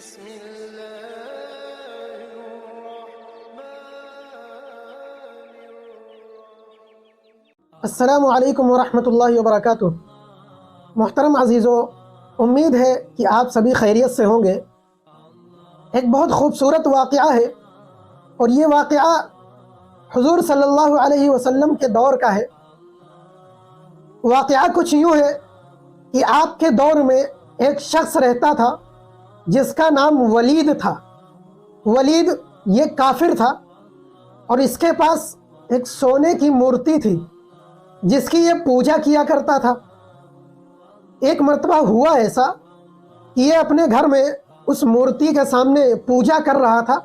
بسم الله السلام علیکم ورحمۃ اللہ وبرکاتہ۔ محترم عزیزو، امید ہے کہ آپ سبھی خیریت سے ہوں گے۔ ایک بہت خوبصورت واقعہ ہے، اور یہ واقعہ حضور صلی اللہ علیہ وسلم کے دور کا ہے۔ واقعہ کچھ یوں ہے کہ آپ کے دور میں ایک شخص رہتا تھا جس کا نام ولید تھا۔ ولید یہ کافر تھا، اور اس کے پاس ایک سونے کی مورتی تھی جس کی یہ پوجا کیا کرتا تھا۔ ایک مرتبہ ہوا ایسا کہ یہ اپنے گھر میں اس مورتی کے سامنے پوجا کر رہا تھا۔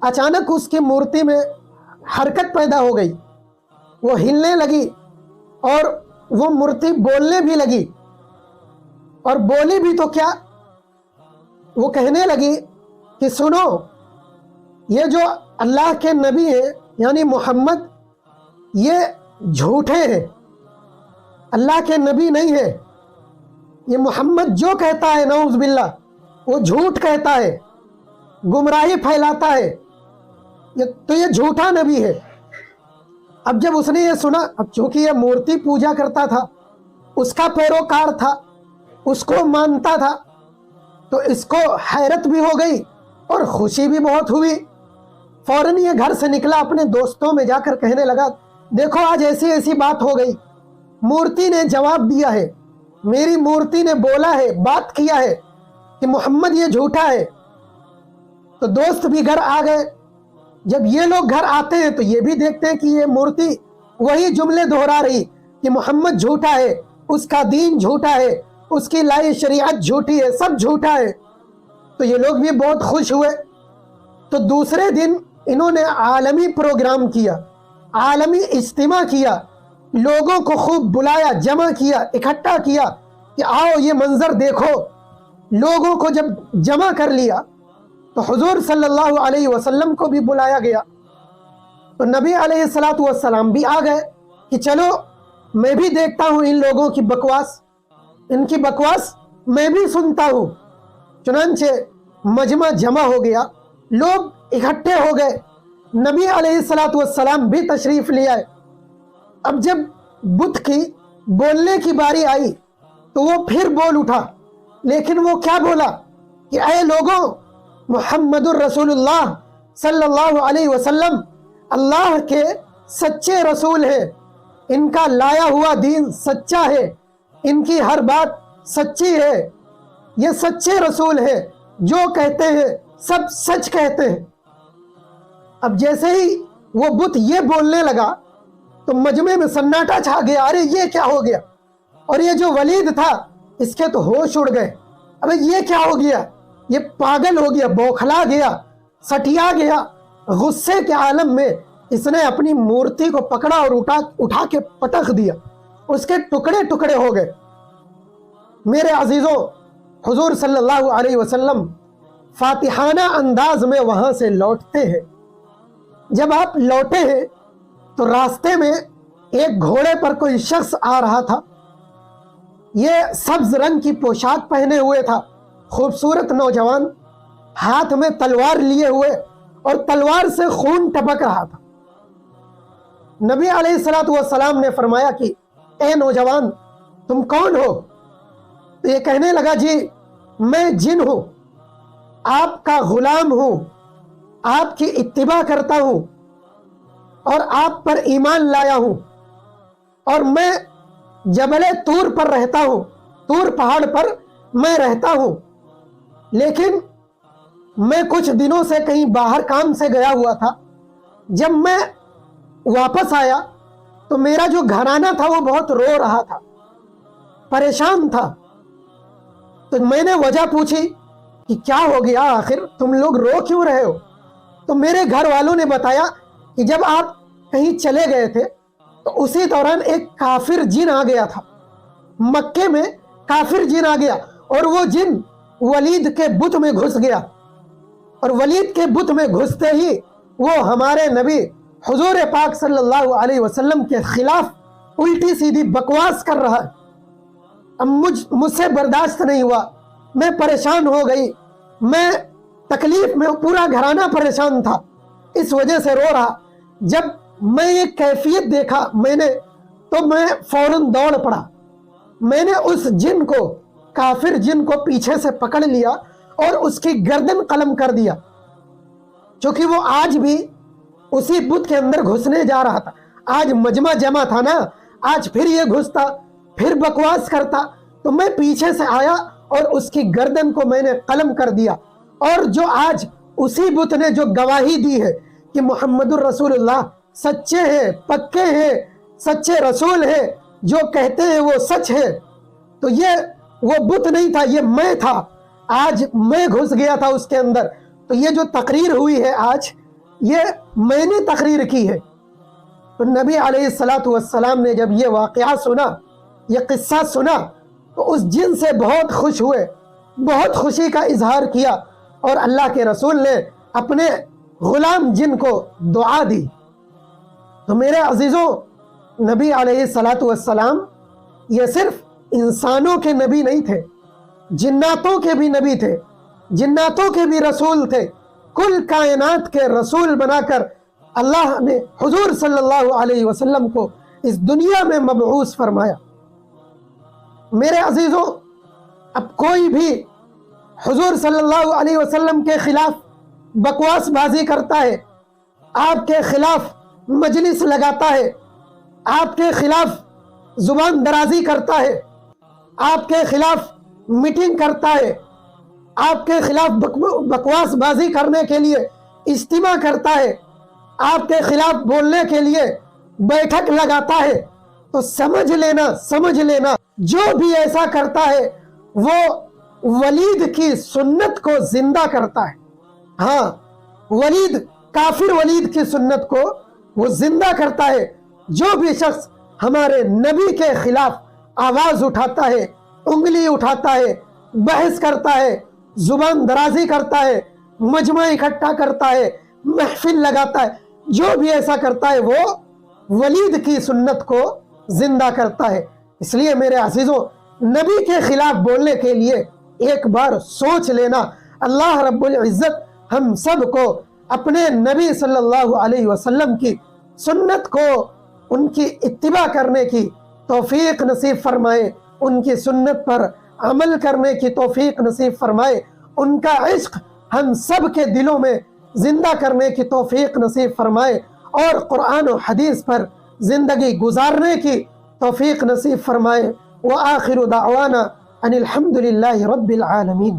اچانک اس کی مورتی میں حرکت پیدا ہو گئی، وہ ہلنے لگی اور وہ مورتی بولنے بھی لگی، اور بولی بھی تو کیا، وہ کہنے لگی کہ سنو، یہ جو اللہ کے نبی ہیں یعنی محمد، یہ جھوٹے ہیں، اللہ کے نبی نہیں ہے۔ یہ محمد جو کہتا ہے نعوذ باللہ وہ جھوٹ کہتا ہے، گمراہی پھیلاتا ہے، تو یہ جھوٹا نبی ہے۔ اب جب اس نے یہ سنا، اب چونکہ یہ مورتی پوجا کرتا تھا، اس کا پیروکار تھا، اس کو مانتا تھا، تو اس کو حیرت بھی ہو گئی اور خوشی بھی بہت ہوئی۔ فوراً یہ گھر سے نکلا، اپنے دوستوں میں جا کر کہنے لگا، دیکھو آج ایسی ایسی بات ہو گئی، مورتی نے جواب دیا ہے، میری مورتی نے بولا ہے، بات کیا ہے کہ محمد یہ جھوٹا ہے۔ تو دوست بھی گھر آ گئے۔ جب یہ لوگ گھر آتے ہیں تو یہ بھی دیکھتے ہیں کہ یہ مورتی وہی جملے دہرا رہی کہ محمد جھوٹا ہے، اس کا دین جھوٹا ہے، اس کی لائی شریعت جھوٹی ہے، سب جھوٹا ہے۔ تو یہ لوگ بھی بہت خوش ہوئے۔ تو دوسرے دن انہوں نے عالمی پروگرام کیا، عالمی اجتماع کیا، لوگوں کو خوب بلایا، جمع کیا، اکٹھا کیا کہ آؤ یہ منظر دیکھو۔ لوگوں کو جب جمع کر لیا تو حضور صلی اللہ علیہ وسلم کو بھی بلایا گیا۔ تو نبی علیہ السلام بھی آ گئے کہ چلو میں بھی دیکھتا ہوں ان لوگوں کی بکواس، ان کی بکواس میں بھی سنتا ہوں۔ چنانچہ مجمع جمع ہو گیا، لوگ اکٹھے ہو گئے، نبی علیہ السلام بھی تشریف لے آئے۔ اب جب بت کی بولنے کی باری آئی تو وہ پھر بول اٹھا، لیکن وہ کیا بولا کہ اے لوگوں، محمد الرسول اللہ صلی اللہ علیہ وسلم اللہ کے سچے رسول ہیں، ان کا لایا ہوا دین سچا ہے، ان کی ہر بات سچی ہے، یہ سچے رسول ہیں، جو کہتے ہیں سب سچ کہتے ہیں۔ اب جیسے ہی وہ بت یہ بولنے لگا تو مجمع میں سناٹا چھا گیا، ارے یہ کیا ہو گیا؟ اور یہ جو ولید تھا اس کے تو ہوش اڑ گئے، ابے یہ کیا ہو گیا؟ یہ پاگل ہو گیا، بوکھلا گیا، سٹیا گیا۔ غصے کے عالم میں اس نے اپنی مورتی کو پکڑا اور اٹھا کے پٹخ دیا، اس کے ٹکڑے ٹکڑے ہو گئے۔ میرے عزیزوں، حضور صلی اللہ علیہ وسلم فاتحانہ انداز میں وہاں سے لوٹتے ہیں۔ جب آپ لوٹے ہیں تو راستے میں ایک گھوڑے پر کوئی شخص آ رہا تھا۔ یہ سبز رنگ کی پوشاک پہنے ہوئے تھا، خوبصورت نوجوان، ہاتھ میں تلوار لیے ہوئے، اور تلوار سے خون ٹپک رہا تھا۔ نبی علیہ السلام نے فرمایا کہ اے نوجوان، تم کون ہو؟ تو یہ کہنے لگا، جی میں جن ہوں، آپ کا غلام ہوں، آپ کی اتباع کرتا ہوں اور آپ پر ایمان لایا ہوں، اور میں جبل طور پر رہتا ہوں، طور پہاڑ پر میں رہتا ہوں، لیکن میں کچھ دنوں سے کہیں باہر کام سے گیا ہوا تھا۔ جب میں واپس آیا تو میرا جو گھرانہ تھا وہ بہت رو رہا تھا، پریشان تھا۔ تو میں نے وجہ پوچھی کہ کیا ہو گیا، آخر تم لوگ رو کیوں رہے ہو؟ تو میرے گھر والوں نے بتایا کہ جب آپ کہیں چلے گئے تھے تو اسی دوران ایک کافر جن آ گیا تھا، مکے میں کافر جن آ گیا، اور وہ جن ولید کے بت میں گھس گیا، اور ولید کے بت میں گھستے ہی وہ ہمارے نبی حضور پاک صلی اللہ علیہ وسلم کے خلاف الٹی سیدھی بکواس کر رہا ہے۔ اب مجھ سے برداشت نہیں ہوا، میں پریشان ہو گئی، میں تکلیف میں، پورا گھرانہ پریشان تھا، اس وجہ سے رو رہا۔ جب میں یہ کیفیت دیکھا میں نے، تو میں فوراً دوڑ پڑا۔ میں نے اس جن کو، کافر جن کو پیچھے سے پکڑ لیا اور اس کی گردن قلم کر دیا، چونکہ وہ آج بھی اسی بت کے اندر گھسنے جا رہا تھا۔ آج مجمع جمع تھا نا، آج پھر یہ گھستا، پھر بکواس کرتا، تو میں پیچھے سے آیا اور اس کی گردن کو میں نے قلم کر دیا۔ اور جو آج اسی بت نے جو گواہی دی ہے کہ محمد الرسول اللہ سچے ہیں، پکے ہیں، سچے رسول ہیں، جو کہتے ہیں وہ سچ ہے، تو یہ وہ بت نہیں تھا، یہ میں تھا۔ آج میں گھس گیا تھا اس کے اندر۔ تو یہ جو تقریر ہوئی ہے آج، یہ میں نے تقریر کی ہے۔ تو نبی علیہ السلام نے جب یہ واقعہ سنا، یہ قصہ سنا، تو اس جن سے بہت خوش ہوئے، بہت خوشی کا اظہار کیا، اور اللہ کے رسول نے اپنے غلام جن کو دعا دی۔ تو میرے عزیزوں، نبی علیہ السلام یہ صرف انسانوں کے نبی نہیں تھے، جناتوں کے بھی نبی تھے، جناتوں کے بھی رسول تھے۔ کل کائنات کے رسول بنا کر اللہ نے حضور صلی اللہ علیہ وسلم کو اس دنیا میں مبعوث فرمایا۔ میرے عزیزوں، اب کوئی بھی حضور صلی اللہ علیہ وسلم کے خلاف بکواس بازی کرتا ہے، آپ کے خلاف مجلس لگاتا ہے، آپ کے خلاف زبان درازی کرتا ہے، آپ کے خلاف میٹنگ کرتا ہے، آپ کے خلاف بکواس بازی کرنے کے لیے اجتماع کرتا ہے، آپ کے خلاف بولنے کے لیے بیٹھک لگاتا ہے، تو سمجھ لینا جو بھی ایسا کرتا ہے وہ ولید کی سنت کو زندہ کرتا ہے۔ ہاں، کافر ولید کی سنت کو وہ زندہ کرتا ہے۔ جو بھی شخص ہمارے نبی کے خلاف آواز اٹھاتا ہے، انگلی اٹھاتا ہے، بحث کرتا ہے، زبان درازی کرتا ہے، مجمع اکٹھا کرتا ہے، محفل لگاتا ہے، جو بھی ایسا کرتا ہے وہ ولید کی سنت کو زندہ کرتا ہے۔ اس لیے میرے عزیزوں، نبی کے خلاف بولنے کے لیے ایک بار سوچ لینا۔ اللہ رب العزت ہم سب کو اپنے نبی صلی اللہ علیہ وسلم کی سنت کو، ان کی اتباع کرنے کی توفیق نصیب فرمائے، ان کی سنت پر عمل کرنے کی توفیق نصیب فرمائے، ان کا عشق ہم سب کے دلوں میں زندہ کرنے کی توفیق نصیب فرمائے، اور قرآن و حدیث پر زندگی گزارنے کی توفیق نصیب فرمائے۔ وآخر دعوانا ان الحمد للہ رب العالمین۔